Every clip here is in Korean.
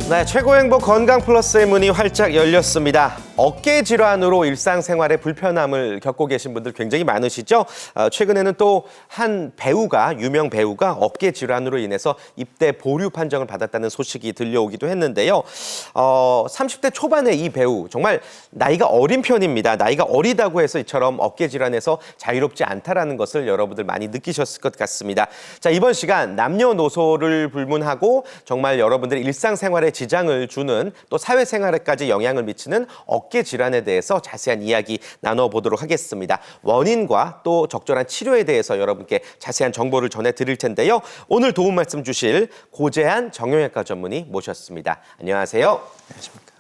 네, 최고행복 건강 플러스의 문이 활짝 열렸습니다. 어깨 질환으로 일상생활에 불편함을 겪고 계신 분들 굉장히 많으시죠? 최근에는 또 한 유명 배우가 어깨 질환으로 인해서 입대 보류 판정을 받았다는 소식이 들려오기도 했는데요. 30대 초반의 이 배우 정말 나이가 어린 편입니다. 나이가 어리다고 해서 이처럼 어깨 질환에서 자유롭지 않다라는 것을 여러분들 많이 느끼셨을 것 같습니다. 자, 이번 시간 남녀노소를 불문하고 정말 여러분들의 일상생활에 지장을 주는 또 사회생활에까지 영향을 미치는 어깨 질환에 대해서 자세한 이야기 나눠보도록 하겠습니다. 원인과 또 적절한 치료에 대해서 여러분께 자세한 정보를 전해드릴 텐데요. 오늘 도움 말씀 주실 고재한 정형외과 전문의 모셨습니다. 안녕하세요. 안녕하십니까.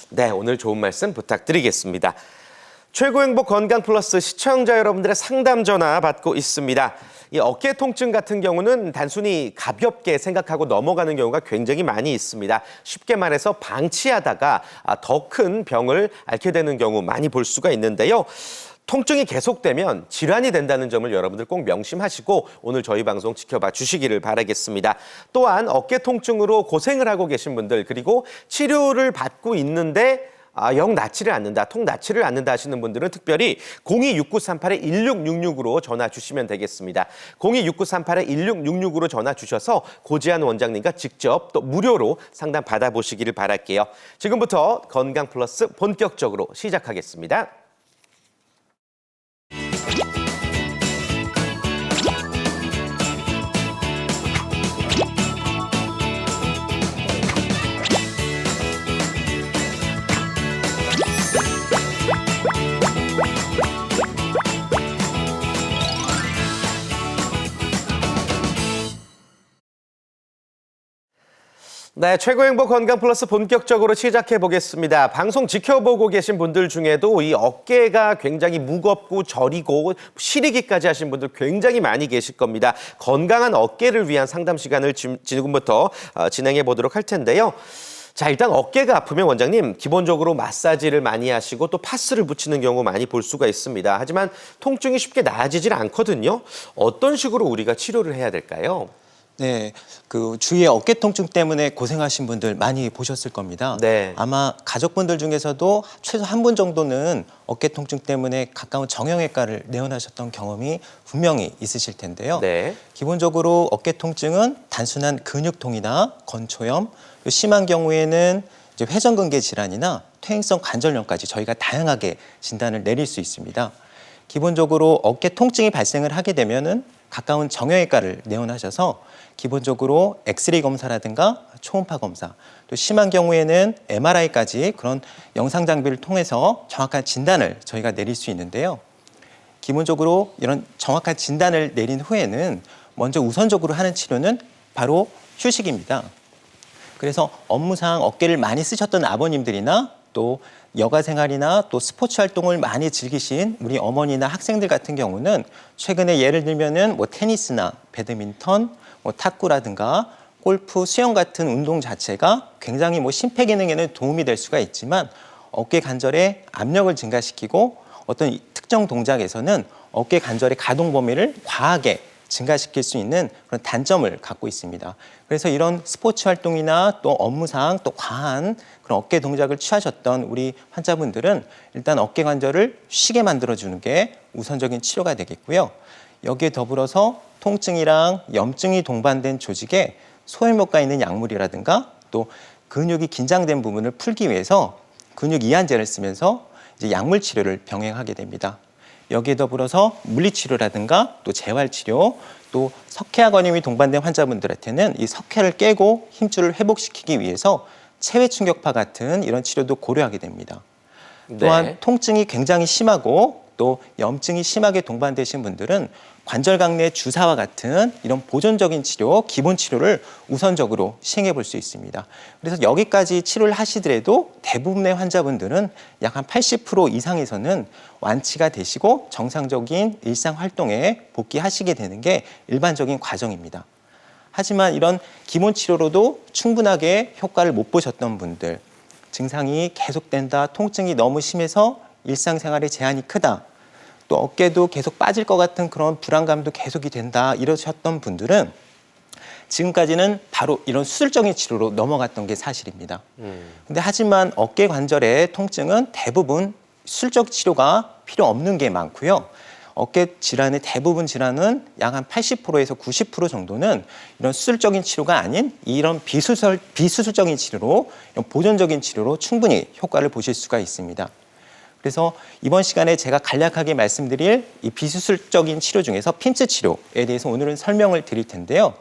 네, 오늘 좋은 말씀 부탁드리겠습니다. 최고행복 건강 플러스 시청자 여러분들의 상담 전화 받고 있습니다. 이 어깨 통증 같은 경우는 단순히 가볍게 생각하고 넘어가는 경우가 굉장히 많이 있습니다. 쉽게 말해서 방치하다가 더 큰 병을 앓게 되는 경우 많이 볼 수가 있는데요. 통증이 계속되면 질환이 된다는 점을 여러분들 꼭 명심하시고 오늘 저희 방송 지켜봐 주시기를 바라겠습니다. 또한 어깨 통증으로 고생을 하고 계신 분들 그리고 치료를 받고 있는데 영 낫지를 않는다, 통 낫지를 않는다 하시는 분들은 특별히 026938-1666으로 전화 주시면 되겠습니다. 026938-1666으로 전화 주셔서 고지한 원장님과 직접 또 무료로 상담 받아보시기를 바랄게요. 지금부터 건강 플러스 본격적으로 시작하겠습니다. 네, 최고행복 건강 플러스 본격적으로 시작해 보겠습니다. 방송 지켜보고 계신 분들 중에도 이 어깨가 굉장히 무겁고 저리고 시리기까지 하신 분들 굉장히 많이 계실 겁니다. 건강한 어깨를 위한 상담 시간을 지금부터 진행해 보도록 할 텐데요. 자, 일단 어깨가 아프면 원장님 기본적으로 마사지를 많이 하시고 또 파스를 붙이는 경우 많이 볼 수가 있습니다. 하지만 통증이 쉽게 나아지질 않거든요. 어떤 식으로 우리가 치료를 해야 될까요? 네, 그 주위에 어깨 통증 때문에 고생하신 분들 많이 보셨을 겁니다. 네. 아마 가족분들 중에서도 최소 한 분 정도는 어깨 통증 때문에 가까운 정형외과를 내원하셨던 경험이 분명히 있으실 텐데요. 네. 기본적으로 어깨 통증은 단순한 근육통이나 건초염, 심한 경우에는 이제 회전근개 질환이나 퇴행성 관절염까지 저희가 다양하게 진단을 내릴 수 있습니다. 기본적으로 어깨 통증이 발생을 하게 되면은 가까운 정형외과를 내원하셔서 기본적으로 엑스레이 검사라든가 초음파 검사, 또 심한 경우에는 MRI까지 그런 영상 장비를 통해서 정확한 진단을 저희가 내릴 수 있는데요. 기본적으로 이런 정확한 진단을 내린 후에는 먼저 우선적으로 하는 치료는 바로 휴식입니다. 그래서 업무상 어깨를 많이 쓰셨던 아버님들이나 또 여가 생활이나 또 스포츠 활동을 많이 즐기신 우리 어머니나 학생들 같은 경우는 최근에 예를 들면은 테니스나 배드민턴, 탁구라든가 골프, 수영 같은 운동 자체가 굉장히 심폐 기능에는 도움이 될 수가 있지만 어깨 관절의 압력을 증가시키고 어떤 특정 동작에서는 어깨 관절의 가동 범위를 과하게 증가시킬 수 있는 그런 단점을 갖고 있습니다. 그래서 이런 스포츠 활동이나 또 업무상 또 과한 그런 어깨 동작을 취하셨던 우리 환자분들은 일단 어깨 관절을 쉬게 만들어주는 게 우선적인 치료가 되겠고요. 여기에 더불어서 통증이랑 염증이 동반된 조직에 소염효과 있는 약물이라든가 또 근육이 긴장된 부분을 풀기 위해서 근육 이완제를 쓰면서 이제 약물 치료를 병행하게 됩니다. 여기에 더불어서 물리치료라든가 또 재활치료, 또 석회화 근육이 동반된 환자분들한테는 이 석회를 깨고 힘줄을 회복시키기 위해서 체외 충격파 같은 이런 치료도 고려하게 됩니다. 또한 네. 통증이 굉장히 심하고 또 염증이 심하게 동반되신 분들은 관절강내 주사와 같은 이런 보존적인 치료, 기본 치료를 우선적으로 시행해 볼 수 있습니다. 그래서 여기까지 치료를 하시더라도 대부분의 환자분들은 약 한 80% 이상에서는 완치가 되시고 정상적인 일상 활동에 복귀하시게 되는 게 일반적인 과정입니다. 하지만 이런 기본 치료로도 충분하게 효과를 못 보셨던 분들, 증상이 계속된다, 통증이 너무 심해서 일상생활에 제한이 크다, 또 어깨도 계속 빠질 것 같은 그런 불안감도 계속이 된다 이러셨던 분들은 지금까지는 바로 이런 수술적인 치료로 넘어갔던 게 사실입니다. 근데 하지만 어깨 관절의 통증은 대부분 수술적 치료가 필요 없는 게 많고요. 어깨 질환의 대부분 질환은 약 한 80%에서 90% 정도는 이런 수술적인 치료가 아닌 이런 비수술적인 치료로, 이런 보존적인 치료로 충분히 효과를 보실 수가 있습니다. 그래서 이번 시간에 제가 간략하게 말씀드릴 이 비수술적인 치료 중에서 핌스 치료에 대해서 오늘은 설명을 드릴 텐데요.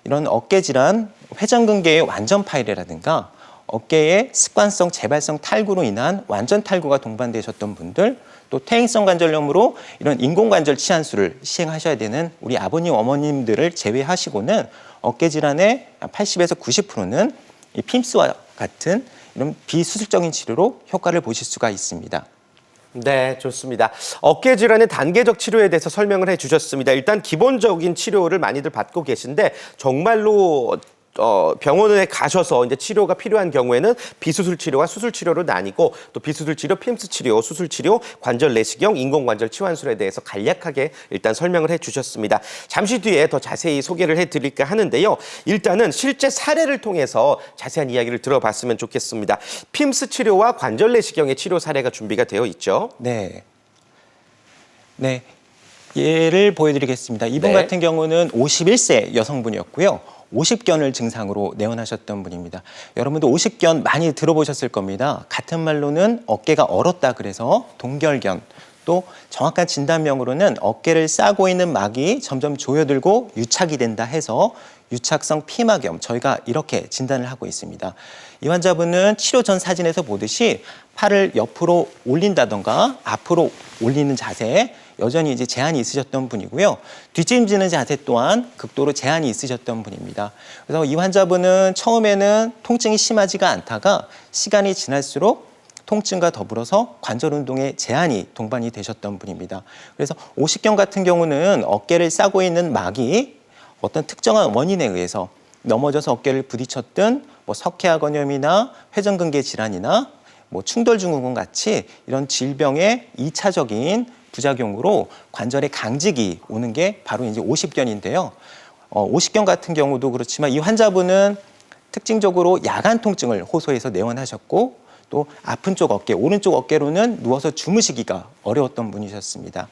이런 어깨 질환, 회전근개의 완전 파열이라든가 어깨의 습관성 재발성 탈구로 인한 완전 탈구가 동반되셨던 분들, 또 퇴행성 관절염으로 이런 인공관절 치환술을 시행하셔야 되는 우리 아버님, 어머님들을 제외하시고는 어깨 질환의 80에서 90%는 이 핌스와 같은 이런 비수술적인 치료로 효과를 보실 수가 있습니다. 네, 좋습니다. 어깨 질환의 단계적 치료에 대해서 설명을 해주셨습니다. 일단 기본적인 치료를 많이들 받고 계신데 정말로 병원에 가셔서 이제 치료가 필요한 경우에는 비수술 치료와 수술 치료로 나뉘고 또 비수술 치료, 핌스 치료, 수술 치료, 관절 내시경, 인공관절 치환술에 대해서 간략하게 일단 설명을 해주셨습니다. 잠시 뒤에 더 자세히 소개를 해드릴까 하는데요. 일단은 실제 사례를 통해서 자세한 이야기를 들어봤으면 좋겠습니다. 핌스 치료와 관절 내시경의 치료 사례가 준비가 되어 있죠. 네. 예를 보여드리겠습니다. 이분 네. 같은 경우는 51세 여성분이었고요. 50견을 증상으로 내원하셨던 분입니다. 여러분도 50견 많이 들어보셨을 겁니다. 같은 말로는 어깨가 얼었다 그래서 동결견, 또 정확한 진단명으로는 어깨를 싸고 있는 막이 점점 조여들고 유착이 된다 해서 유착성 피막염, 저희가 이렇게 진단을 하고 있습니다. 이 환자분은 치료 전 사진에서 보듯이 팔을 옆으로 올린다던가 앞으로 올리는 자세, 여전히 이제 제한이 있으셨던 분이고요. 뒷짐지는 자세 또한 극도로 제한이 있으셨던 분입니다. 그래서 이 환자분은 처음에는 통증이 심하지가 않다가 시간이 지날수록 통증과 더불어서 관절 운동에 제한이 동반이 되셨던 분입니다. 그래서 50견 같은 경우는 어깨를 싸고 있는 막이 어떤 특정한 원인에 의해서 넘어져서 어깨를 부딪혔든 석회화건염이나 회전근개 질환이나 충돌증후군 같이 이런 질병의 2차적인 부작용으로 관절에 강직이 오는 게 바로 이제 50견인데요. 50견 같은 경우도 그렇지만 이 환자분은 특징적으로 야간 통증을 호소해서 내원하셨고 또 아픈 쪽 어깨, 오른쪽 어깨로는 누워서 주무시기가 어려웠던 분이셨습니다.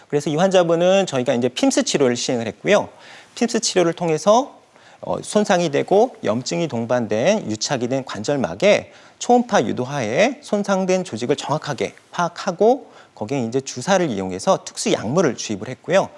그래서 이 환자분은 저희가 이제 핌스 치료를 시행을 했고요. 핌스 치료를 통해서 손상이 되고 염증이 동반된 유착이 된 관절막에 초음파 유도하에 손상된 조직을 정확하게 파악하고 거기에 이제 주사를 이용해서 특수 약물을 주입을 했고요.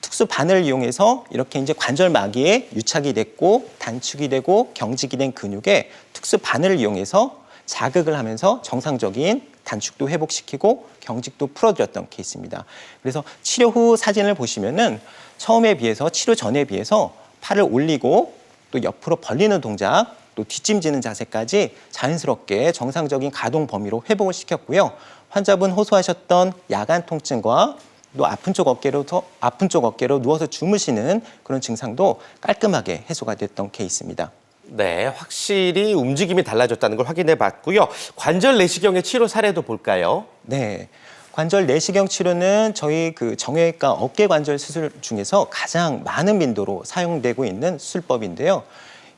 특수 바늘을 이용해서 이렇게 이제 관절막이에 유착이 됐고 단축이 되고 경직이 된 근육에 특수 바늘을 이용해서 자극을 하면서 정상적인 단축도 회복시키고 경직도 풀어드렸던 케이스입니다. 그래서 치료 후 사진을 보시면은 처음에 비해서 치료 전에 비해서 팔을 올리고 또 옆으로 벌리는 동작, 또 뒷짐지는 자세까지 자연스럽게 정상적인 가동 범위로 회복을 시켰고요. 환자분 호소하셨던 야간 통증과 또 아픈 쪽 어깨로 누워서 주무시는 그런 증상도 깔끔하게 해소가 됐던 케이스입니다. 네, 확실히 움직임이 달라졌다는 걸 확인해 봤고요. 관절 내시경의 치료 사례도 볼까요? 네. 관절 내시경 치료는 저희 정형외과 어깨 관절 수술 중에서 가장 많은 빈도로 사용되고 있는 수술법인데요.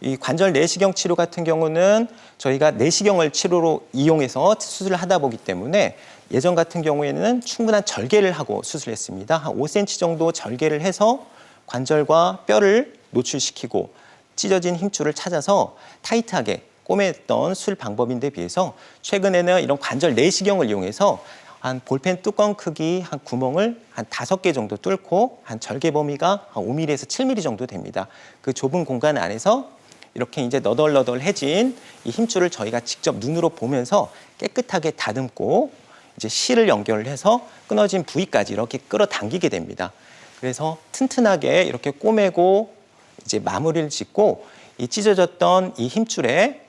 이 관절 내시경 치료 같은 경우는 저희가 내시경을 치료로 이용해서 수술을 하다 보기 때문에 예전 같은 경우에는 충분한 절개를 하고 수술했습니다. 한 5cm 정도 절개를 해서 관절과 뼈를 노출시키고 찢어진 힘줄을 찾아서 타이트하게 꼬맸던 수술 방법인데 비해서 최근에는 이런 관절 내시경을 이용해서 한 볼펜 뚜껑 크기 한 구멍을 한 5개 정도 뚫고 한 절개 범위가 한 5mm에서 7mm 정도 됩니다. 그 좁은 공간 안에서 이렇게 이제 너덜너덜해진 이 힘줄을 저희가 직접 눈으로 보면서 깨끗하게 다듬고 이제 실을 연결을 해서 끊어진 부위까지 이렇게 끌어당기게 됩니다. 그래서 튼튼하게 이렇게 꼬매고 이제 마무리를 짓고 이 찢어졌던 이 힘줄의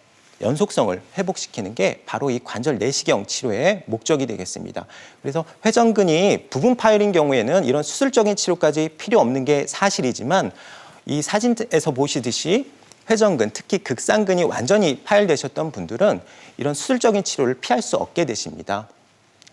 연속성을 회복시키는 게 바로 이 관절 내시경 치료의 목적이 되겠습니다. 그래서 회전근이 부분 파열인 경우에는 이런 수술적인 치료까지 필요 없는 게 사실이지만 이 사진에서 보시듯이 회전근, 특히 극상근이 완전히 파열되셨던 분들은 이런 수술적인 치료를 피할 수 없게 되십니다.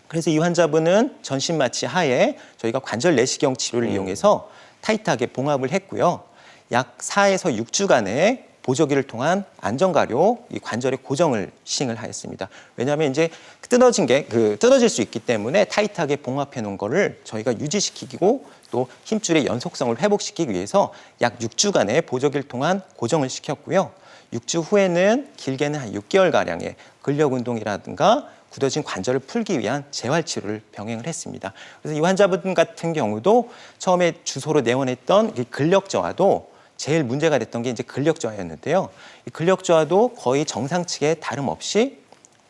그래서 이 환자분은 전신 마취 하에 저희가 관절 내시경 치료를 이용해서 타이트하게 봉합을 했고요. 약 4에서 6주간의 보조기를 통한 안전가료 이 관절의 고정을 시행을 하였습니다. 왜냐하면 이제 뜯어질 수 있기 때문에 타이트하게 봉합해 놓은 거를 저희가 유지시키고 또 힘줄의 연속성을 회복시키기 위해서 약 6주간의 보조기를 통한 고정을 시켰고요. 6주 후에는 길게는 한 6개월가량의 근력 운동이라든가 굳어진 관절을 풀기 위한 재활 치료를 병행을 했습니다. 그래서 이 환자분 같은 경우도 처음에 주소로 내원했던 이 근력 저하도 제일 문제가 됐던 게 이제 근력 저하였는데요. 이 근력 저하도 거의 정상치에 다름없이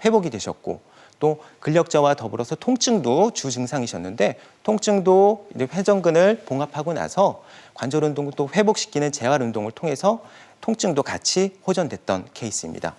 회복이 되셨고 또 근력 저하와 더불어서 통증도 주 증상이셨는데 통증도 이제 회전근을 봉합하고 나서 관절 운동을 또 회복시키는 재활 운동을 통해서 통증도 같이 호전됐던 케이스입니다.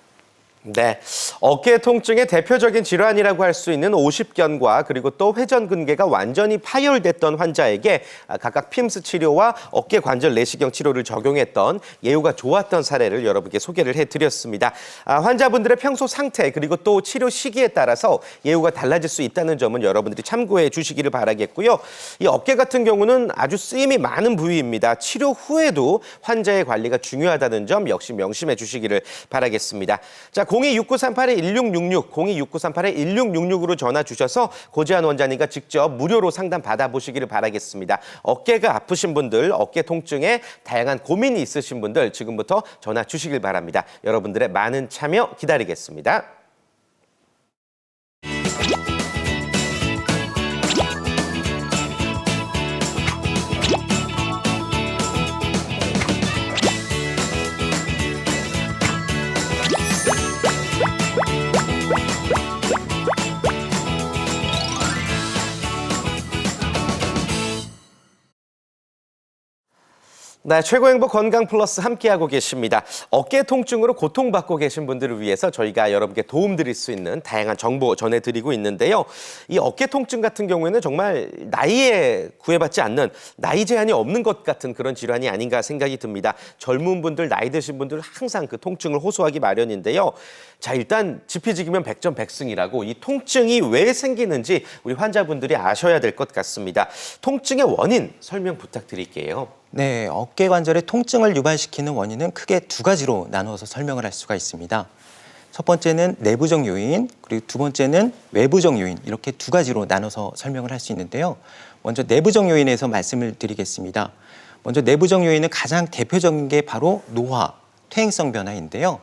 네, 어깨 통증의 대표적인 질환이라고 할 수 있는 오십견과 그리고 또 회전근개가 완전히 파열됐던 환자에게 각각 핌스 치료와 어깨 관절 내시경 치료를 적용했던 예후가 좋았던 사례를 여러분께 소개를 해드렸습니다. 환자분들의 평소 상태 그리고 또 치료 시기에 따라서 예후가 달라질 수 있다는 점은 여러분들이 참고해 주시기를 바라겠고요. 이 어깨 같은 경우는 아주 쓰임이 많은 부위입니다. 치료 후에도 환자의 관리가 중요하다는 점 역시 명심해 주시기를 바라겠습니다. 자, 026938-1666, 026938-1666으로 전화 주셔서 고재한 원장님과 직접 무료로 상담 받아보시기를 바라겠습니다. 어깨가 아프신 분들, 어깨 통증에 다양한 고민이 있으신 분들 지금부터 전화 주시길 바랍니다. 여러분들의 많은 참여 기다리겠습니다. 네, 최고 행복 건강 플러스 함께하고 계십니다. 어깨 통증으로 고통받고 계신 분들을 위해서 저희가 여러분께 도움드릴 수 있는 다양한 정보 전해드리고 있는데요. 이 어깨 통증 같은 경우에는 정말 나이에 구애받지 않는 나이 제한이 없는 것 같은 그런 질환이 아닌가 생각이 듭니다. 젊은 분들, 나이 드신 분들 항상 그 통증을 호소하기 마련인데요. 자, 일단 지피지기면 백전백승이라고 이 통증이 왜 생기는지 우리 환자분들이 아셔야 될 것 같습니다. 통증의 원인 설명 부탁드릴게요. 네, 어깨 관절의 통증을 유발시키는 원인은 크게 두 가지로 나누어서 설명을 할 수가 있습니다. 첫 번째는 내부적 요인, 그리고 두 번째는 외부적 요인, 이렇게 두 가지로 나눠서 설명을 할 수 있는데요. 먼저 내부적 요인에서 말씀을 드리겠습니다. 먼저 내부적 요인은 가장 대표적인 게 바로 노화, 퇴행성 변화인데요.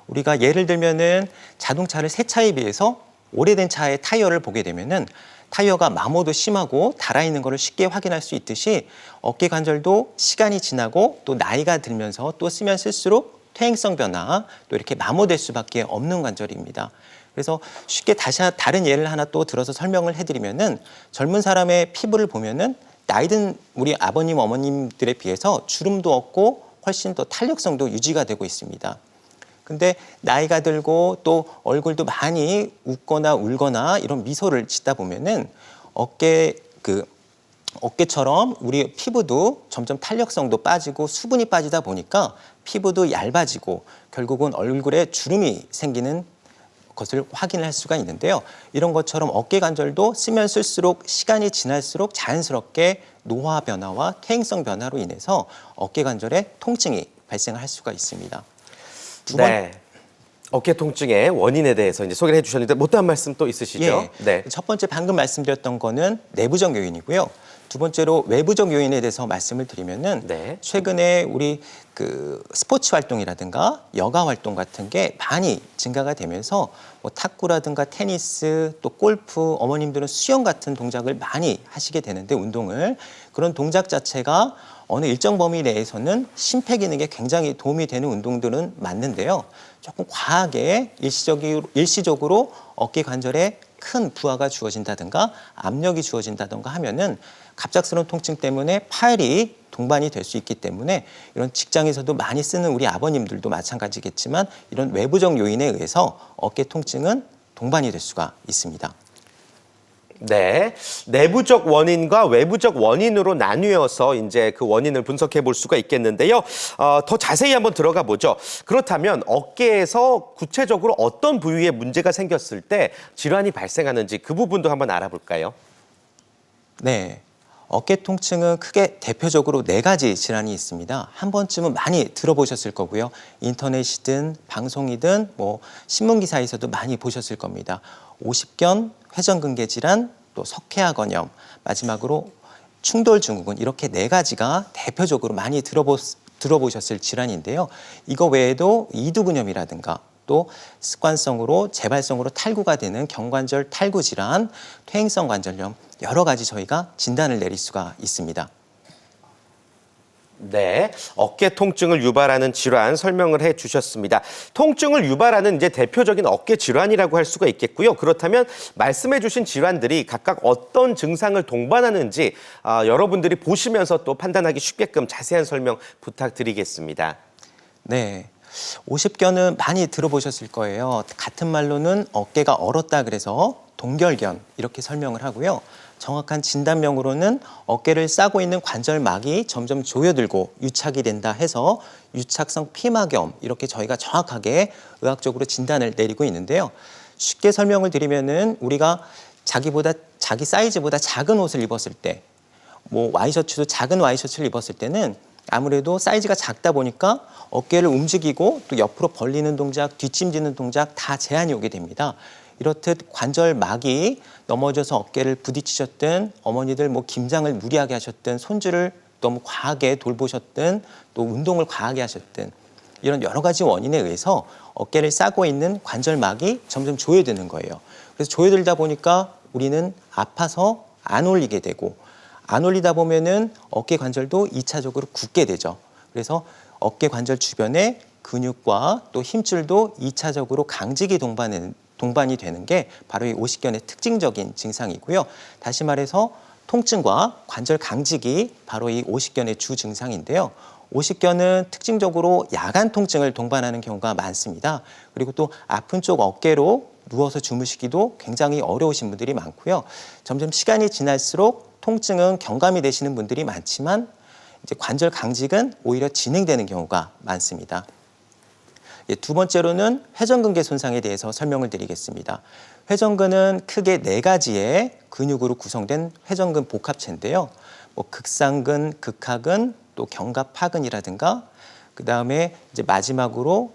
우리가 예를 들면은 자동차를 새 차에 비해서 오래된 차의 타이어를 보게 되면은 타이어가 마모도 심하고 닳아있는 것을 쉽게 확인할 수 있듯이 어깨 관절도 시간이 지나고 또 나이가 들면서 또 쓰면 쓸수록 퇴행성 변화 또 이렇게 마모될 수밖에 없는 관절입니다. 그래서 쉽게 다른 예를 하나 또 들어서 설명을 해드리면은 젊은 사람의 피부를 보면은 나이 든 우리 아버님 어머님들에 비해서 주름도 없고 훨씬 더 탄력성도 유지가 되고 있습니다. 근데 나이가 들고 또 얼굴도 많이 웃거나 울거나 이런 미소를 짓다 보면은 어깨처럼 우리 피부도 점점 탄력성도 빠지고 수분이 빠지다 보니까 피부도 얇아지고 결국은 얼굴에 주름이 생기는 것을 확인할 수가 있는데요. 이런 것처럼 어깨 관절도 쓰면 쓸수록 시간이 지날수록 자연스럽게 노화 변화와 퇴행성 변화로 인해서 어깨 관절에 통증이 발생할 수가 있습니다. 네. 어깨 통증의 원인에 대해서 이제 소개를 해주셨는데 못다한 말씀 또 있으시죠? 예. 네. 첫 번째 방금 말씀드렸던 거는 내부적 요인이고요. 두 번째로 외부적 요인에 대해서 말씀을 드리면은 네. 최근에 우리 스포츠 활동이라든가 여가 활동 같은 게 많이 증가가 되면서 뭐 탁구라든가 테니스 또 골프 어머님들은 수영 같은 동작을 많이 하시게 되는데 운동을 그런 동작 자체가 어느 일정 범위 내에서는 심폐기능에 굉장히 도움이 되는 운동들은 맞는데요. 조금 과하게 일시적으로 어깨 관절에 큰 부하가 주어진다든가 압력이 주어진다든가 하면은 갑작스러운 통증 때문에 파열이 동반이 될 수 있기 때문에 이런 직장에서도 많이 쓰는 우리 아버님들도 마찬가지겠지만 이런 외부적 요인에 의해서 어깨 통증은 동반이 될 수가 있습니다. 네, 내부적 원인과 외부적 원인으로 나뉘어서 이제 그 원인을 분석해 볼 수가 있겠는데요. 더 자세히 한번 들어가 보죠. 그렇다면 어깨에서 구체적으로 어떤 부위에 문제가 생겼을 때 질환이 발생하는지 그 부분도 한번 알아볼까요? 네, 어깨 통증은 크게 대표적으로 4가지 질환이 있습니다. 한 번쯤은 많이 들어보셨을 거고요. 인터넷이든 방송이든 뭐 신문 기사에서도 많이 보셨을 겁니다. 오십견, 회전근개 질환, 또 석회화건염, 마지막으로 충돌증후군, 이렇게 4가지가 대표적으로 많이 들어보셨을 질환인데요. 이거 외에도 이두근염이라든가 또 습관성으로 재발성으로 탈구가 되는 경관절 탈구 질환, 퇴행성 관절염, 여러 가지 저희가 진단을 내릴 수가 있습니다. 네, 어깨 통증을 유발하는 질환 설명을 해주셨습니다. 통증을 유발하는 이제 대표적인 어깨 질환이라고 할 수가 있겠고요. 그렇다면 말씀해주신 질환들이 각각 어떤 증상을 동반하는지 여러분들이 보시면서 또 판단하기 쉽게끔 자세한 설명 부탁드리겠습니다. 네. 50견은 많이 들어보셨을 거예요. 같은 말로는 어깨가 얼었다 그래서 동결견 이렇게 설명을 하고요. 정확한 진단명으로는 어깨를 싸고 있는 관절막이 점점 조여들고 유착이 된다 해서 유착성 피막염, 이렇게 저희가 정확하게 의학적으로 진단을 내리고 있는데요. 쉽게 설명을 드리면은 우리가 자기 사이즈보다 작은 옷을 입었을 때, 뭐 와이셔츠도 작은 와이셔츠를 입었을 때는 아무래도 사이즈가 작다 보니까 어깨를 움직이고 또 옆으로 벌리는 동작, 뒷짐지는 동작 다 제한이 오게 됩니다. 이렇듯 관절막이 넘어져서 어깨를 부딪히셨든, 어머니들 뭐 김장을 무리하게 하셨든, 손주를 너무 과하게 돌보셨든, 또 운동을 과하게 하셨든, 이런 여러 가지 원인에 의해서 어깨를 싸고 있는 관절막이 점점 조여드는 거예요. 그래서 조여들다 보니까 우리는 아파서 안 올리게 되고, 안 올리다 보면은 어깨 관절도 2차적으로 굳게 되죠. 그래서 어깨 관절 주변에 근육과 또 힘줄도 2차적으로 강직이 동반이 되는 게 바로 이 오십견의 특징적인 증상이고요. 다시 말해서 통증과 관절 강직이 바로 이 오십견의 주 증상인데요. 오십견은 특징적으로 야간 통증을 동반하는 경우가 많습니다. 그리고 또 아픈 쪽 어깨로 누워서 주무시기도 굉장히 어려우신 분들이 많고요. 점점 시간이 지날수록 통증은 경감이 되시는 분들이 많지만 이제 관절 강직은 오히려 진행되는 경우가 많습니다. 두 번째로는 회전근개 손상에 대해서 설명을 드리겠습니다. 회전근은 크게 4가지의 근육으로 구성된 회전근 복합체인데요. 뭐 극상근, 극하근, 또 견갑하근이라든가, 그 다음에 이제 마지막으로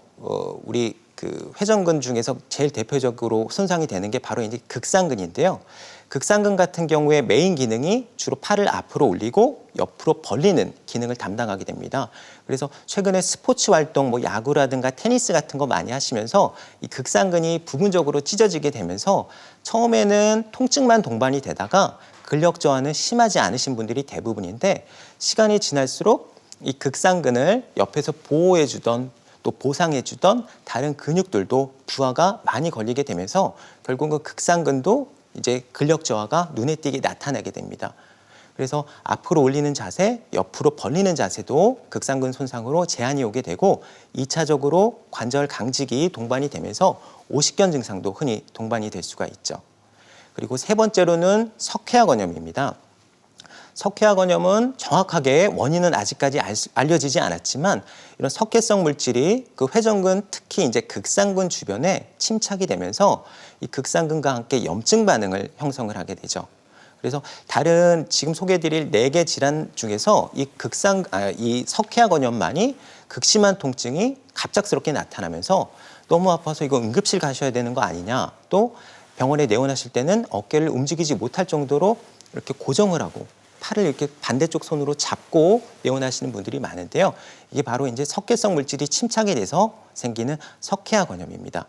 우리 그 회전근 중에서 제일 대표적으로 손상이 되는 게 바로 이제 극상근인데요. 극상근 같은 경우에 메인 기능이 주로 팔을 앞으로 올리고 옆으로 벌리는 기능을 담당하게 됩니다. 그래서 최근에 스포츠 활동, 뭐 야구라든가 테니스 같은 거 많이 하시면서 이 극상근이 부분적으로 찢어지게 되면서 처음에는 통증만 동반이 되다가 근력 저하는 심하지 않으신 분들이 대부분인데, 시간이 지날수록 이 극상근을 옆에서 보호해주던 또 보상해주던 다른 근육들도 부하가 많이 걸리게 되면서 결국은 극상근도 이제 근력 저하가 눈에 띄게 나타나게 됩니다. 그래서 앞으로 올리는 자세, 옆으로 벌리는 자세도 극상근 손상으로 제한이 오게 되고 2차적으로 관절 강직이 동반이 되면서 오십견 증상도 흔히 동반이 될 수가 있죠. 그리고 세 번째로는 석회화건염입니다. 석회화건염은 정확하게 원인은 아직까지 알려지지 않았지만 이런 석회성 물질이 그 회전근, 특히 이제 극상근 주변에 침착이 되면서 이 극상근과 함께 염증 반응을 형성을 하게 되죠. 그래서 다른 지금 소개해드릴 4개 질환 중에서 이 석회화건염만이 극심한 통증이 갑작스럽게 나타나면서 너무 아파서 이거 응급실 가셔야 되는 거 아니냐, 또 병원에 내원하실 때는 어깨를 움직이지 못할 정도로 이렇게 고정을 하고 팔을 이렇게 반대쪽 손으로 잡고 내원하시는 분들이 많은데요. 이게 바로 이제 석회성 물질이 침착이 돼서 생기는 석회화건염입니다.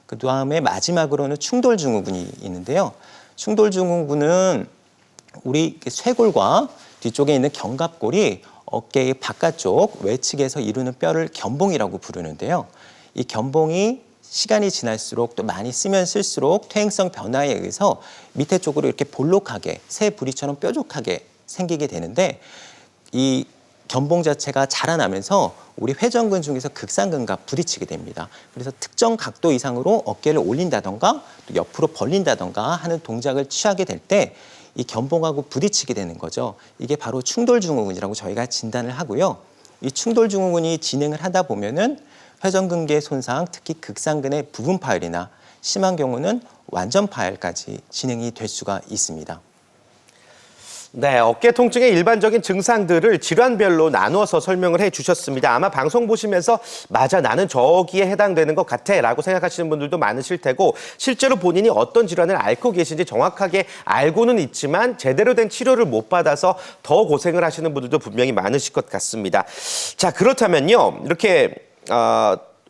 그 다음에 마지막으로는 충돌증후군이 있는데요. 충돌증후군은 우리 쇄골과 뒤쪽에 있는 견갑골이 어깨의 바깥쪽 외측에서 이루는 뼈를 견봉이라고 부르는데요. 이 견봉이 시간이 지날수록 또 많이 쓰면 쓸수록 퇴행성 변화에 의해서 밑에 쪽으로 이렇게 볼록하게 새 부리처럼 뾰족하게 생기게 되는데, 이 견봉 자체가 자라나면서 우리 회전근 중에서 극상근과 부딪히게 됩니다. 그래서 특정 각도 이상으로 어깨를 올린다던가 또 옆으로 벌린다던가 하는 동작을 취하게 될 때 이 견봉하고 부딪히게 되는 거죠. 이게 바로 충돌증후군이라고 저희가 진단을 하고요. 이 충돌증후군이 진행을 하다 보면은 회전근개 손상, 특히 극상근의 부분 파열이나 심한 경우는 완전 파열까지 진행이 될 수가 있습니다. 네, 어깨 통증의 일반적인 증상들을 질환별로 나누어서 설명을 해주셨습니다. 아마 방송 보시면서 맞아, 나는 저기에 해당되는 것 같아 라고 생각하시는 분들도 많으실 테고 실제로 본인이 어떤 질환을 앓고 계신지 정확하게 알고는 있지만 제대로 된 치료를 못 받아서 더 고생을 하시는 분들도 분명히 많으실 것 같습니다. 자, 그렇다면요. 이렇게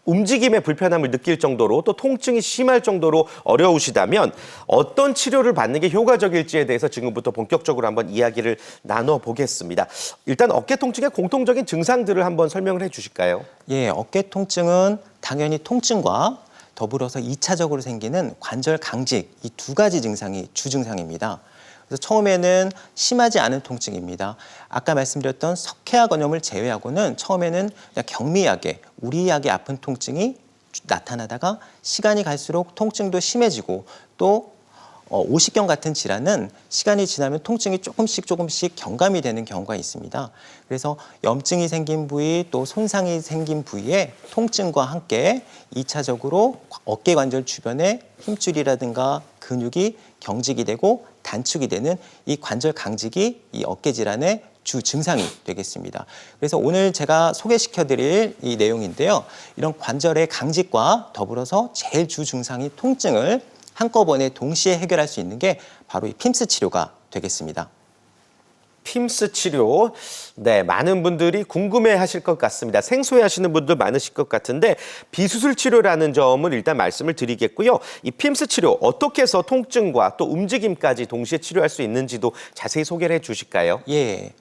움직임의 불편함을 느낄 정도로 또 통증이 심할 정도로 어려우시다면 어떤 치료를 받는 게 효과적일지에 대해서 지금부터 본격적으로 한번 이야기를 나눠보겠습니다. 일단 어깨 통증의 공통적인 증상들을 한번 설명을 해 주실까요? 예, 어깨 통증은 당연히 통증과 더불어서 2차적으로 생기는 관절 강직, 이 두 가지 증상이 주증상입니다. 그래서 처음에는 심하지 않은 통증입니다. 아까 말씀드렸던 석회화 건염을 제외하고는 처음에는 그냥 경미하게, 우리하게 아픈 통증이 나타나다가 시간이 갈수록 통증도 심해지고 또 오십견 같은 질환은 시간이 지나면 통증이 조금씩 경감이 되는 경우가 있습니다. 그래서 염증이 생긴 부위 또 손상이 생긴 부위에 통증과 함께 2차적으로 어깨 관절 주변에 힘줄이라든가 근육이 경직이 되고 단축이 되는 이 관절 강직이 이 어깨 질환의 주 증상이 되겠습니다. 그래서 오늘 제가 소개시켜드릴 이 내용인데요. 이런 관절의 강직과 더불어서 제일 주 증상이 통증을 한꺼번에 동시에 해결할 수 있는 게 바로 이 핌스 치료가 되겠습니다. 핌스 치료, 네, 많은 분들이 궁금해하실 것 같습니다. 생소해하시는 분들 많으실 것 같은데 비수술 치료라는 점을 일단 말씀을 드리겠고요. 이 핌스 치료 어떻게 해서 통증과 또 움직임까지 동시에 치료할 수 있는지도 자세히 소개를 해주실까요? 예,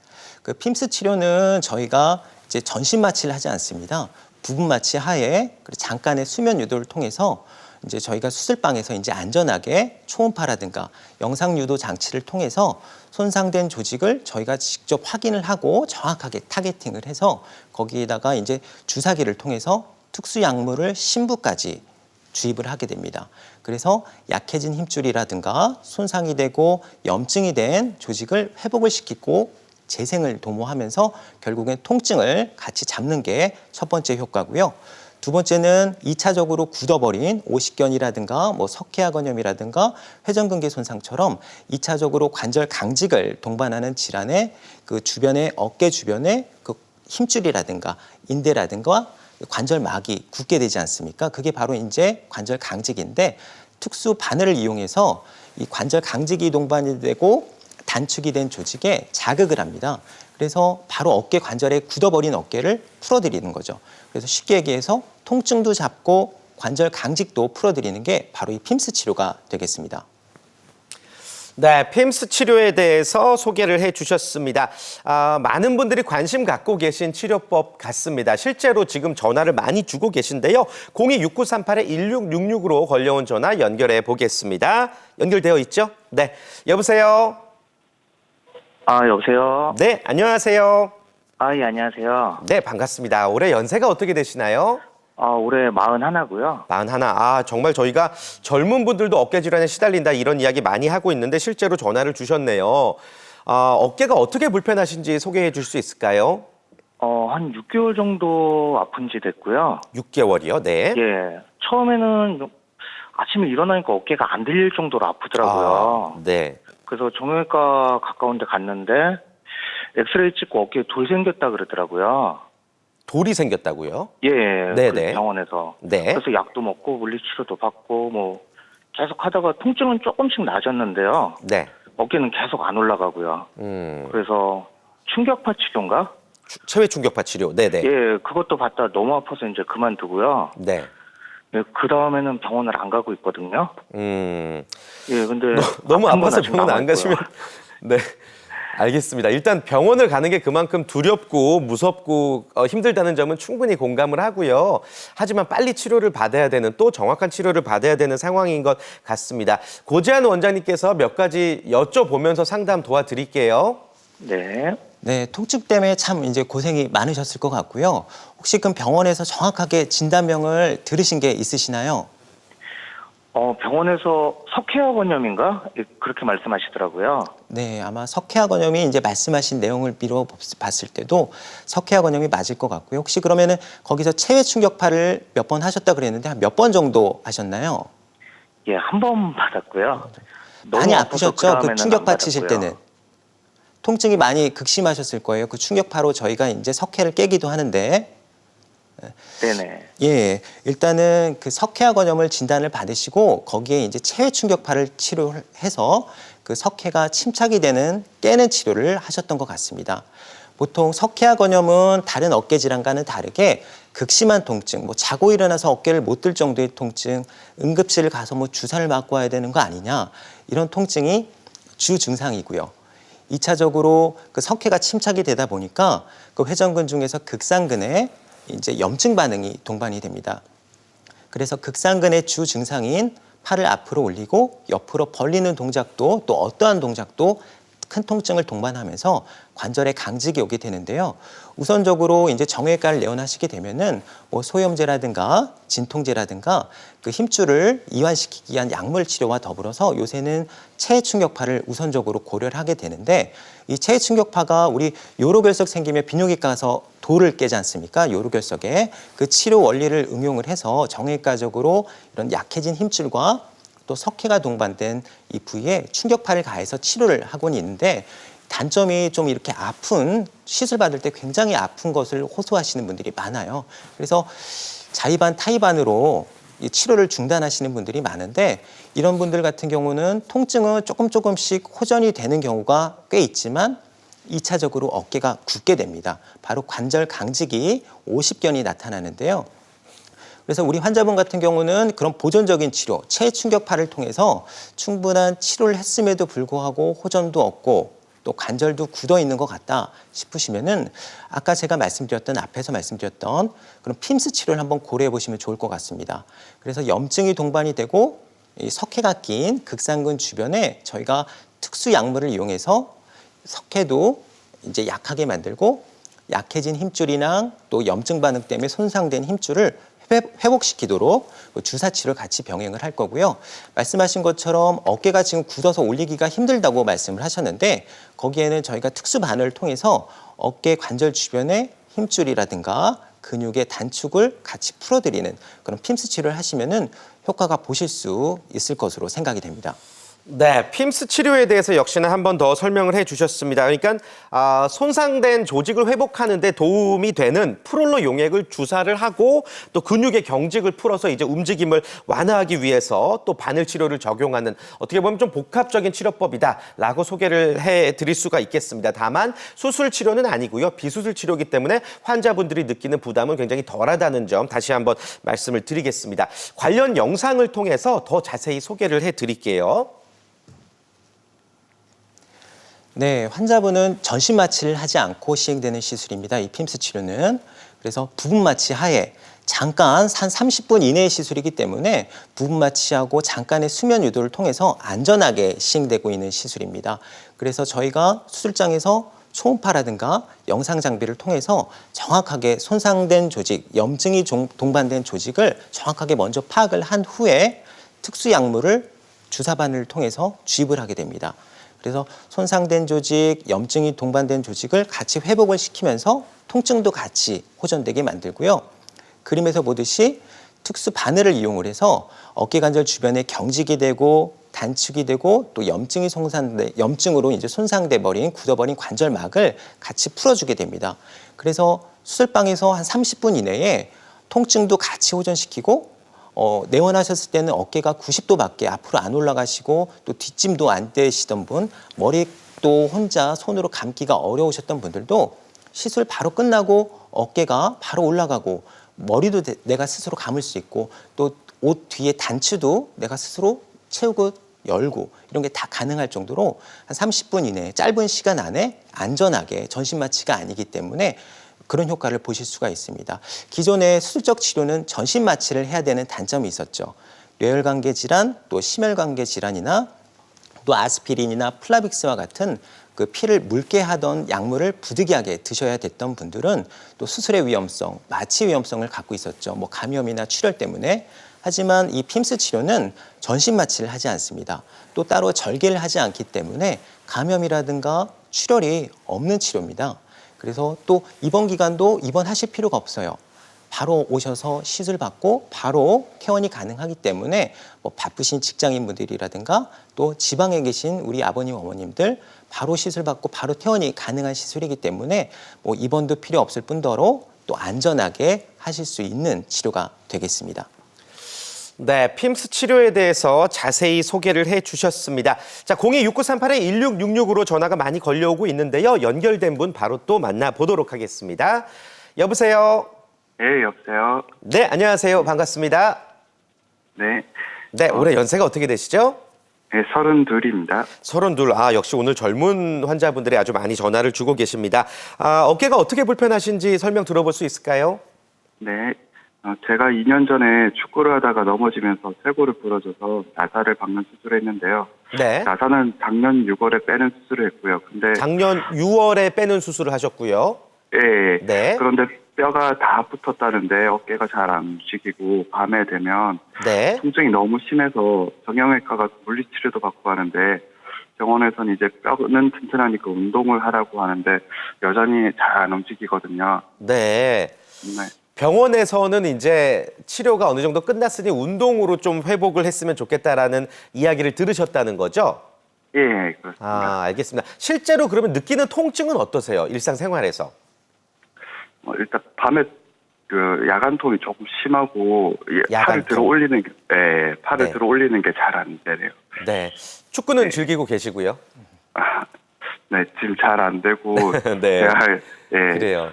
그 핌스 치료는 저희가 이제 전신 마취를 하지 않습니다. 부분 마취 하에 잠깐의 수면 유도를 통해서 이제 저희가 수술방에서 이제 안전하게 초음파라든가 영상 유도 장치를 통해서 손상된 조직을 저희가 직접 확인을 하고 정확하게 타겟팅을 해서 거기에다가 이제 주사기를 통해서 특수 약물을 심부까지 주입을 하게 됩니다. 그래서 약해진 힘줄이라든가 손상이 되고 염증이 된 조직을 회복을 시키고 재생을 도모하면서 결국엔 통증을 같이 잡는 게 첫 번째 효과고요. 두 번째는 2차적으로 굳어버린 오십견이라든가 석회화 건염이라든가 회전근개 손상처럼 2차적으로 관절 강직을 동반하는 질환의 그 주변에 어깨 주변에 그 힘줄이라든가 인대라든가 관절막이 굳게 되지 않습니까? 그게 바로 이제 관절 강직인데 특수 바늘을 이용해서 이 관절 강직이 동반이 되고 단축이 된 조직에 자극을 합니다. 그래서 바로 어깨 관절에 굳어버린 어깨를 풀어드리는 거죠. 그래서 쉽게 얘기해서 통증도 잡고 관절 강직도 풀어드리는 게 바로 이 핌스 치료가 되겠습니다. 네, 핌스 치료에 대해서 소개를 해주셨습니다. 많은 분들이 관심 갖고 계신 치료법 같습니다. 실제로 지금 전화를 많이 주고 계신데요. 026938-1666으로 걸려온 전화 연결해 보겠습니다. 연결되어 있죠? 네, 여보세요? 여보세요? 네, 안녕하세요. 예, 안녕하세요. 네, 반갑습니다. 올해 연세가 어떻게 되시나요? 올해 41고요. 41. 정말 저희가 젊은 분들도 어깨 질환에 시달린다 이런 이야기 많이 하고 있는데 실제로 전화를 주셨네요. 어깨가 어떻게 불편하신지 소개해 줄 수 있을까요? 한 6개월 정도 아픈 지 됐고요. 6개월이요? 네. 예. 처음에는 아침에 일어나니까 어깨가 안 들릴 정도로 아프더라고요. 네. 그래서 정형외과 가까운 데 갔는데 엑스레이 찍고 어깨에 돌 생겼다 그러더라고요. 돌이 생겼다고요? 예. 네네. 그 병원에서. 네. 그래서 약도 먹고 물리치료도 받고 계속 하다가 통증은 조금씩 나아졌는데요. 네. 어깨는 계속 안 올라가고요. 그래서 충격파 치료인가? 체외 충격파 치료. 네네. 예, 그것도 받다 너무 아파서 이제 그만두고요. 네. 예, 그 다음에는 병원을 안 가고 있거든요. 예, 근데 너무 아픈 건 아파서 아직 병원 안 남아있고요. 가시면 네. 알겠습니다. 일단 병원을 가는 게 그만큼 두렵고 무섭고 힘들다는 점은 충분히 공감을 하고요. 하지만 빨리 치료를 받아야 되는 또 정확한 치료를 받아야 되는 상황인 것 같습니다. 고재한 원장님께서 몇 가지 여쭤보면서 상담 도와드릴게요. 네. 네, 통증 때문에 참 이제 고생이 많으셨을 것 같고요. 혹시 그럼 병원에서 정확하게 진단명을 들으신 게 있으시나요? 병원에서 석회화 건염인가? 예, 그렇게 말씀하시더라고요. 네, 아마 석회화 건염이 이제 말씀하신 내용을 미뤄 봤을 때도 석회화 건염이 맞을 것 같고요. 혹시 그러면은 거기서 체외 충격파를 몇 번 하셨다 그랬는데 한 몇 번 정도 하셨나요? 예, 한 번 받았고요. 많이 너무 아파서 아프셨죠? 그 그다음에는 충격파 안 치실 받았고요. 때는. 통증이 많이 극심하셨을 거예요. 그 충격파로 저희가 이제 석회를 깨기도 하는데 네네. 예, 일단은 그 석회화 건염을 진단을 받으시고 거기에 이제 체외 충격파를 치료해서 그 석회가 침착이 되는 깨는 치료를 하셨던 것 같습니다. 보통 석회화 건염은 다른 어깨 질환과는 다르게 극심한 통증, 뭐 자고 일어나서 어깨를 못 들 정도의 통증, 응급실을 가서 뭐 주사를 맞고 와야 되는 거 아니냐, 이런 통증이 주 증상이고요. 2차적으로 그 석회가 침착이 되다 보니까 그 회전근 중에서 극상근에 이제 염증 반응이 동반이 됩니다. 그래서 극상근의 주 증상인 팔을 앞으로 올리고 옆으로 벌리는 동작도 또 어떠한 동작도 큰 통증을 동반하면서 관절에 강직이 오게 되는데요. 우선적으로 이제 정형외과를 내원하시게 되면은 뭐 소염제라든가 진통제라든가 그 힘줄을 이완시키기 위한 약물 치료와 더불어서 요새는 체해 충격파를 우선적으로 고려를 하게 되는데, 이 체해 충격파가 우리 요로결석 생기면 비뇨기과 가서 돌을 깨지 않습니까? 요로결석에 그 치료 원리를 응용을 해서 정형외과적으로 이런 약해진 힘줄과 또 석회가 동반된 이 부위에 충격파를 가해서 치료를 하고는 있는데, 단점이 좀 이렇게 아픈, 시술 받을 때 굉장히 아픈 것을 호소하시는 분들이 많아요. 그래서 자의반 타의반으로 이 치료를 중단하시는 분들이 많은데, 이런 분들 같은 경우는 통증은 조금씩 호전이 되는 경우가 꽤 있지만 2차적으로 어깨가 굳게 됩니다. 바로 관절 강직이 50견이 나타나는데요. 그래서 우리 환자분 같은 경우는 그런 보존적인 치료, 체해 충격파를 통해서 충분한 치료를 했음에도 불구하고 호전도 없고 또 관절도 굳어 있는 것 같다 싶으시면은 아까 제가 앞에서 말씀드렸던 그런 핌스 치료를 한번 고려해 보시면 좋을 것 같습니다. 그래서 염증이 동반이 되고 이 석회가 낀 극상근 주변에 저희가 특수 약물을 이용해서 석회도 이제 약하게 만들고 약해진 힘줄이나 또 염증 반응 때문에 손상된 힘줄을 회복시키도록 주사 치료를 같이 병행을 할 거고요. 말씀하신 것처럼 어깨가 지금 굳어서 올리기가 힘들다고 말씀을 하셨는데, 거기에는 저희가 특수 바늘을 통해서 어깨 관절 주변의 힘줄이라든가 근육의 단축을 같이 풀어드리는 그런 핌스 치료를 하시면은 효과가 보실 수 있을 것으로 생각이 됩니다. 네, 핌스 치료에 대해서 역시나 한 번 더 설명을 해주셨습니다. 그러니까 손상된 조직을 회복하는 데 도움이 되는 프롤로 용액을 주사를 하고 또 근육의 경직을 풀어서 이제 움직임을 완화하기 위해서 또 바늘 치료를 적용하는, 어떻게 보면 좀 복합적인 치료법이다라고 소개를 해드릴 수가 있겠습니다. 다만 수술 치료는 아니고요, 비수술 치료이기 때문에 환자분들이 느끼는 부담은 굉장히 덜하다는 점 다시 한번 말씀을 드리겠습니다. 관련 영상을 통해서 더 자세히 소개를 해드릴게요. 네, 환자분은 전신 마취를 하지 않고 시행되는 시술입니다. 이 핌스 치료는. 그래서 부분 마취 하에 잠깐 한 30분 이내의 시술이기 때문에 부분 마취하고 잠깐의 수면 유도를 통해서 안전하게 시행되고 있는 시술입니다. 그래서 저희가 수술장에서 초음파라든가 영상 장비를 통해서 정확하게 손상된 조직, 염증이 동반된 조직을 정확하게 먼저 파악을 한 후에 특수 약물을 주사 바늘을 통해서 주입을 하게 됩니다. 그래서 손상된 조직, 염증이 동반된 조직을 같이 회복을 시키면서 통증도 같이 호전되게 만들고요. 그림에서 보듯이 특수 바늘을 이용을 해서 어깨 관절 주변에 경직이 되고 단축이 되고 또 염증으로 이제 손상돼 버린, 굳어버린 관절막을 같이 풀어주게 됩니다. 그래서 수술방에서 한 30분 이내에 통증도 같이 호전시키고 내원하셨을 때는 어깨가 90도밖에 앞으로 안 올라가시고 또 뒷짐도 안 떼시던 분, 머리도 혼자 손으로 감기가 어려우셨던 분들도 시술 바로 끝나고 어깨가 바로 올라가고 머리도 내가 스스로 감을 수 있고 또 옷 뒤에 단추도 내가 스스로 채우고 열고 이런 게 다 가능할 정도로 한 30분 이내 짧은 시간 안에 안전하게, 전신 마취가 아니기 때문에 그런 효과를 보실 수가 있습니다. 기존의 수술적 치료는 전신 마취를 해야 되는 단점이 있었죠. 뇌혈관계 질환, 또 심혈관계 질환이나 또 아스피린이나 플라빅스와 같은 그 피를 묽게 하던 약물을 부득이하게 드셔야 됐던 분들은 또 수술의 위험성, 마취 위험성을 갖고 있었죠. 뭐 감염이나 출혈 때문에. 하지만 이 핌스 치료는 전신 마취를 하지 않습니다. 또 따로 절개를 하지 않기 때문에 감염이라든가 출혈이 없는 치료입니다. 그래서 또 입원 기간도 입원하실 필요가 없어요. 바로 오셔서 시술 받고 바로 퇴원이 가능하기 때문에 뭐 바쁘신 직장인분들이라든가 또 지방에 계신 우리 아버님 어머님들 바로 시술 받고 바로 퇴원이 가능한 시술이기 때문에 뭐 입원도 필요 없을 뿐더러 또 안전하게 하실 수 있는 치료가 되겠습니다. 네, 핌스 치료에 대해서 자세히 소개를 해주셨습니다. 자, 026938-1666으로 전화가 많이 걸려오고 있는데요. 연결된 분 바로 또 만나보도록 하겠습니다. 여보세요? 네, 여보세요. 네, 안녕하세요. 반갑습니다. 네, 네, 올해 연세가 어떻게 되시죠? 네, 32입니다. 32. 아, 역시 오늘 젊은 환자분들이 아주 많이 전화를 주고 계십니다. 아, 어깨가 어떻게 불편하신지 설명 들어볼 수 있을까요? 네, 제가 2년 전에 축구를 하다가 넘어지면서 쇄골을 부러져서 나사를 박는 수술을 했는데요. 네. 나사는 작년 6월에 빼는 수술을 했고요. 근데 작년 6월에 빼는 수술을 하셨고요. 예, 네. 그런데 뼈가 다 붙었다는데 어깨가 잘 안 움직이고 밤에 되면 네. 통증이 너무 심해서 정형외과 가서 물리치료도 받고 하는데 병원에서는 이제 뼈는 튼튼하니까 운동을 하라고 하는데 여전히 잘 안 움직이거든요. 네. 네. 병원에서는 이제 치료가 어느 정도 끝났으니 운동으로 좀 회복을 했으면 좋겠다라는 이야기를 들으셨다는 거죠? 예, 그렇습니다. 아, 알겠습니다. 실제로 그러면 느끼는 통증은 어떠세요? 일상생활에서? 일단 밤에 그 야간통이 조금 심하고 야간통. 팔을 들어 올리는 게, 팔을 네. 들어 올리는 게 잘 안 되네요. 네. 축구는 즐기고 계시고요. 네, 지금 잘 안 되고 네. 제가 그래요.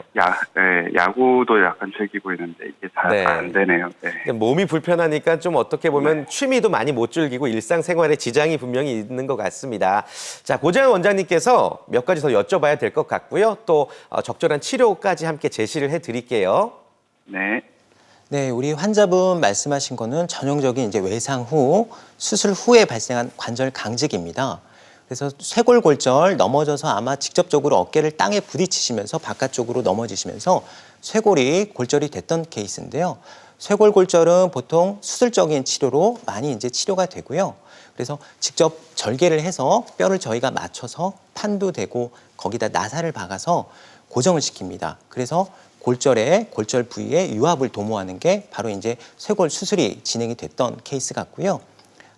야구도 약간 즐기고 있는데 이게 잘 네. 안 되네요. 네. 몸이 불편하니까 좀 어떻게 보면 취미도 많이 못 즐기고 일상생활에 지장이 분명히 있는 것 같습니다. 자, 고재현 원장님께서 몇 가지 더 여쭤봐야 될 것 같고요. 또 적절한 치료까지 함께 제시를 해드릴게요. 네. 네, 우리 환자분 말씀하신 거는 전형적인 이제 외상 후 수술 후에 발생한 관절 강직입니다. 그래서 쇄골골절 넘어져서 아마 직접적으로 어깨를 땅에 부딪히시면서 바깥쪽으로 넘어지시면서 쇄골이 골절이 됐던 케이스인데요. 쇄골골절은 보통 수술적인 치료로 많이 이제 치료가 되고요. 그래서 직접 절개를 해서 뼈를 저희가 맞춰서 판도 되고 거기다 나사를 박아서 고정을 시킵니다. 그래서 골절 부위에 유압을 도모하는 게 바로 이제 쇄골 수술이 진행이 됐던 케이스 같고요.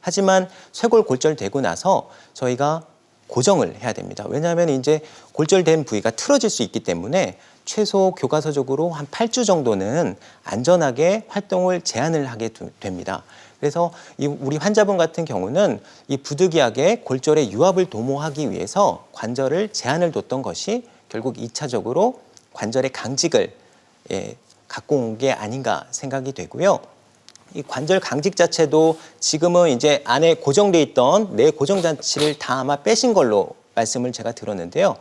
하지만 쇄골 골절되고 나서 저희가 고정을 해야 됩니다. 왜냐하면 이제 골절된 부위가 틀어질 수 있기 때문에 최소 교과서적으로 한 8주 정도는 안전하게 활동을 제한을 하게 됩니다. 그래서 우리 환자분 같은 경우는 이 부득이하게 골절의 유압을 도모하기 위해서 관절을 제한을 뒀던 것이 결국 2차적으로 관절의 강직을 갖고 온 게 아닌가 생각이 되고요. 이 관절 강직 자체도 지금은 이제 안에 고정돼 있던 내 고정 장치를 다 아마 빼신 걸로 말씀을 제가 들었는데요.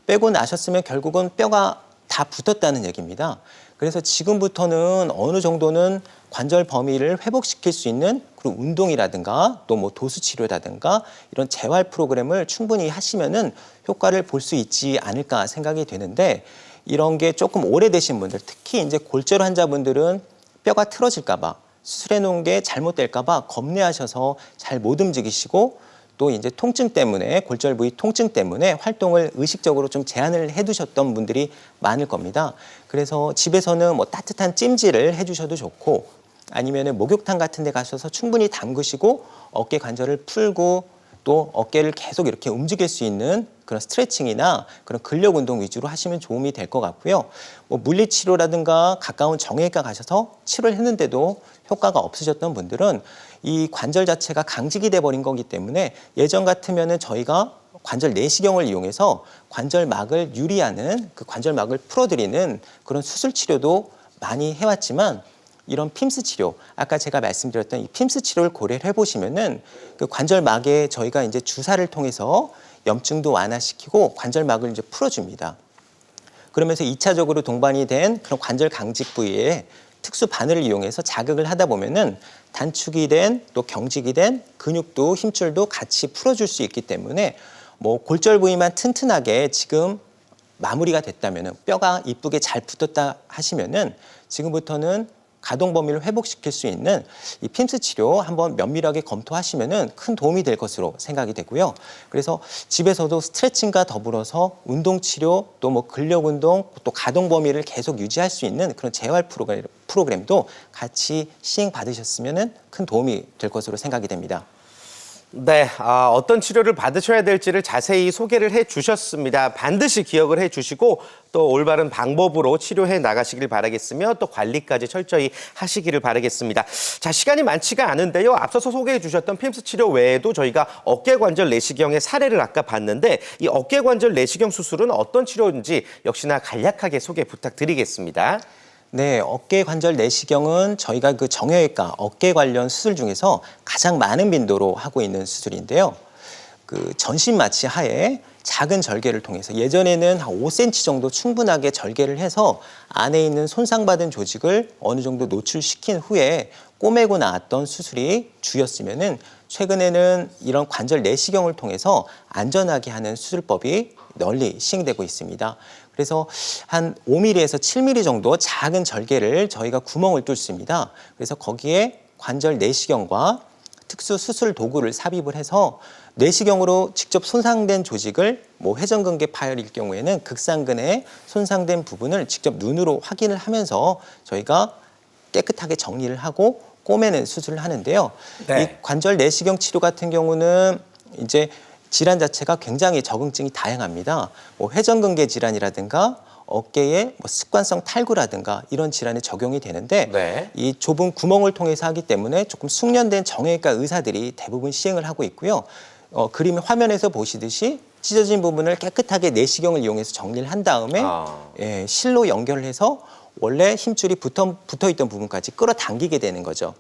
빼고 나셨으면 결국은 뼈가 다 붙었다는 얘기입니다. 그래서 지금부터는 어느 정도는 관절 범위를 회복시킬 수 있는 그런 운동이라든가 또 뭐 도수 치료라든가 이런 재활 프로그램을 충분히 하시면은 효과를 볼 수 있지 않을까 생각이 되는데 이런 게 조금 오래되신 분들, 특히 이제 골절 환자분들은 뼈가 틀어질까 봐 수술해 놓은 게 잘못될까 봐 겁내하셔서 잘 못 움직이시고 또 이제 통증 때문에 골절 부위 통증 때문에 활동을 의식적으로 좀 제한을 해두셨던 분들이 많을 겁니다. 그래서 집에서는 뭐 따뜻한 찜질을 해주셔도 좋고 아니면은 목욕탕 같은 데 가셔서 충분히 담그시고 어깨 관절을 풀고 또 어깨를 계속 이렇게 움직일 수 있는 그런 스트레칭이나 그런 근력 운동 위주로 하시면 도움이 될 것 같고요. 뭐 물리치료라든가 가까운 정형외과 가셔서 치료를 했는데도 효과가 없으셨던 분들은 이 관절 자체가 강직이 돼 버린 거기 때문에 예전 같으면은 저희가 관절 내시경을 이용해서 관절막을 유리하는 그 관절막을 풀어드리는 그런 수술 치료도 많이 해왔지만 이런 핌스 치료, 아까 제가 말씀드렸던 이 핌스 치료를 고려를 해보시면은 그 관절막에 저희가 이제 주사를 통해서 염증도 완화시키고 관절막을 이제 풀어줍니다. 그러면서 2차적으로 동반이 된 그런 관절 강직 부위에 특수 바늘을 이용해서 자극을 하다 보면은 단축이 된 또 경직이 된 근육도 힘줄도 같이 풀어줄 수 있기 때문에 뭐 골절 부위만 튼튼하게 지금 마무리가 됐다면은 뼈가 이쁘게 잘 붙었다 하시면은 지금부터는 가동 범위를 회복시킬 수 있는 이 핌스 치료 한번 면밀하게 검토하시면은 큰 도움이 될 것으로 생각이 되고요. 그래서 집에서도 스트레칭과 더불어서 운동 치료 또 뭐 근력 운동 또 가동 범위를 계속 유지할 수 있는 그런 재활 프로그램도 같이 시행 받으셨으면은 큰 도움이 될 것으로 생각이 됩니다. 네, 어떤 치료를 받으셔야 될지를 자세히 소개를 해주셨습니다. 반드시 기억을 해주시고 또 올바른 방법으로 치료해 나가시길 바라겠으며 또 관리까지 철저히 하시기를 바라겠습니다. 자, 시간이 많지가 않은데요. 앞서서 소개해 주셨던 핌스 치료 외에도 저희가 어깨관절 내시경의 사례를 아까 봤는데 이 어깨관절 내시경 수술은 어떤 치료인지 역시나 간략하게 소개 부탁드리겠습니다. 네, 어깨 관절 내시경은 저희가 그 정형외과 어깨 관련 수술 중에서 가장 많은 빈도로 하고 있는 수술인데요. 그 전신 마취 하에 작은 절개를 통해서 예전에는 한 5cm 정도 충분하게 절개를 해서 안에 있는 손상받은 조직을 어느 정도 노출시킨 후에 꼬매고 나왔던 수술이 주였으면은 최근에는 이런 관절 내시경을 통해서 안전하게 하는 수술법이 널리 시행되고 있습니다. 그래서 한 5mm에서 7mm 정도 작은 절개를 저희가 구멍을 뚫습니다. 그래서 거기에 관절 내시경과 특수 수술 도구를 삽입을 해서 내시경으로 직접 손상된 조직을 뭐 회전근개 파열일 경우에는 극상근의 손상된 부분을 직접 눈으로 확인을 하면서 저희가 깨끗하게 정리를 하고 꼬매는 수술을 하는데요. 네. 이 관절 내시경 치료 같은 경우는 이제 질환 자체가 굉장히 적응증이 다양합니다. 뭐 회전근개 질환이라든가 어깨의 뭐 습관성 탈구라든가 이런 질환에 적용이 되는데 네. 이 좁은 구멍을 통해서 하기 때문에 조금 숙련된 정형외과 의사들이 대부분 시행을 하고 있고요. 그림 화면에서 보시듯이 찢어진 부분을 깨끗하게 내시경을 이용해서 정리를 한 다음에 실로 연결을 해서 원래 힘줄이 붙어있던 부분까지 끌어당기게 되는 거죠.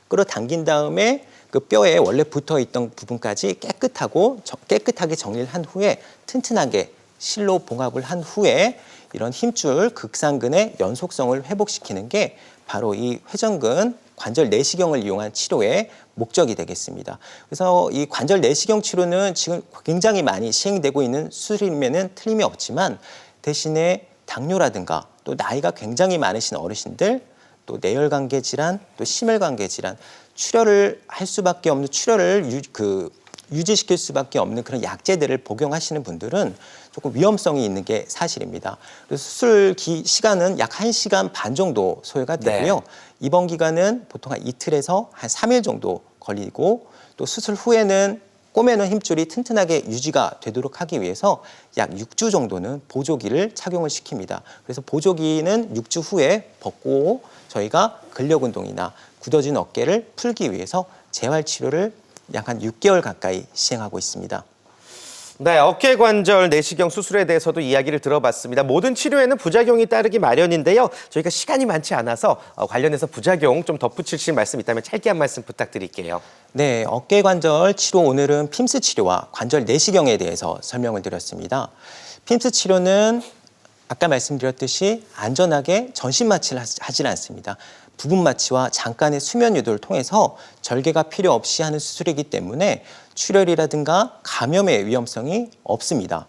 끌어당긴 다음에 그 뼈에 원래 붙어있던 부분까지 깨끗하게 정리를 한 후에 튼튼하게 실로 봉합을 한 후에 이런 힘줄 극상근의 연속성을 회복시키는 게 바로 이 회전근 관절 내시경을 이용한 치료의 목적이 되겠습니다. 그래서 이 관절 내시경 치료는 지금 굉장히 많이 시행되고 있는 수술임에는 틀림이 없지만 대신에 당뇨라든가 또 나이가 굉장히 많으신 어르신들 또 뇌혈관계 질환 또 심혈관계 질환 출혈을 할 수밖에 없는 유지시킬 수밖에 없는 그런 약제들을 복용하시는 분들은 조금 위험성이 있는 게 사실입니다. 그래서 수술 시간은 약 1시간 반 정도 소요가 되고요. 네. 입원 기간은 보통 한 이틀에서 한 3일 정도 걸리고 또 수술 후에는 꼬매는 힘줄이 튼튼하게 유지가 되도록 하기 위해서 약 6주 정도는 보조기를 착용을 시킵니다. 그래서 보조기는 6주 후에 벗고 저희가 근력 운동이나 굳어진 어깨를 풀기 위해서 재활 치료를 약 한 6개월 가까이 시행하고 있습니다. 네, 어깨관절 내시경 수술에 대해서도 이야기를 들어봤습니다. 모든 치료에는 부작용이 따르기 마련인데요. 저희가 시간이 많지 않아서 관련해서 부작용 좀 덧붙이실 말씀 있다면 짧게 한 말씀 부탁드릴게요. 네, 어깨관절 치료 오늘은 핌스 치료와 관절 내시경에 대해서 설명을 드렸습니다. 핌스 치료는 아까 말씀드렸듯이 안전하게 전신 마취를 하지는 않습니다. 부분 마취와 잠깐의 수면 유도를 통해서 절개가 필요 없이 하는 수술이기 때문에 출혈이라든가 감염의 위험성이 없습니다.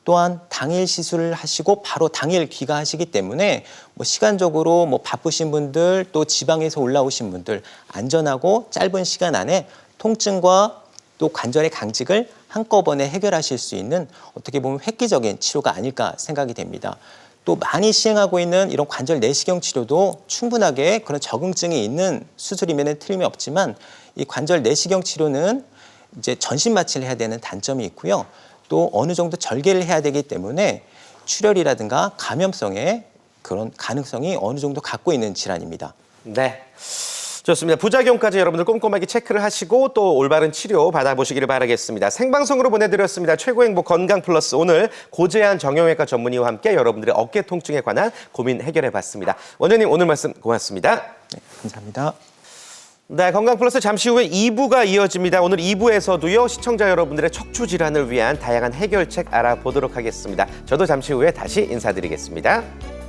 또한 당일 시술을 하시고 바로 당일 귀가하시기 때문에 뭐 시간적으로 뭐 바쁘신 분들 또 지방에서 올라오신 분들 안전하고 짧은 시간 안에 통증과 또 관절의 강직을 한꺼번에 해결하실 수 있는 어떻게 보면 획기적인 치료가 아닐까 생각이 됩니다. 또 많이 시행하고 있는 이런 관절 내시경 치료도 충분하게 그런 적응증이 있는 수술이면 틀림이 없지만 이 관절 내시경 치료는 이제 전신 마취를 해야 되는 단점이 있고요. 또 어느 정도 절개를 해야 되기 때문에 출혈이라든가 감염성의 그런 가능성이 어느 정도 갖고 있는 질환입니다. 네. 좋습니다. 부작용까지 여러분들 꼼꼼하게 체크를 하시고 또 올바른 치료 받아보시기를 바라겠습니다. 생방송으로 보내드렸습니다. 최고 행복 건강 플러스 오늘 고재한 정형외과 전문의와 함께 여러분들의 어깨 통증에 관한 고민 해결해봤습니다. 원장님 오늘 말씀 고맙습니다. 네, 감사합니다. 네, 건강 플러스 잠시 후에 2부가 이어집니다. 오늘 2부에서도요 시청자 여러분들의 척추 질환을 위한 다양한 해결책 알아보도록 하겠습니다. 저도 잠시 후에 다시 인사드리겠습니다.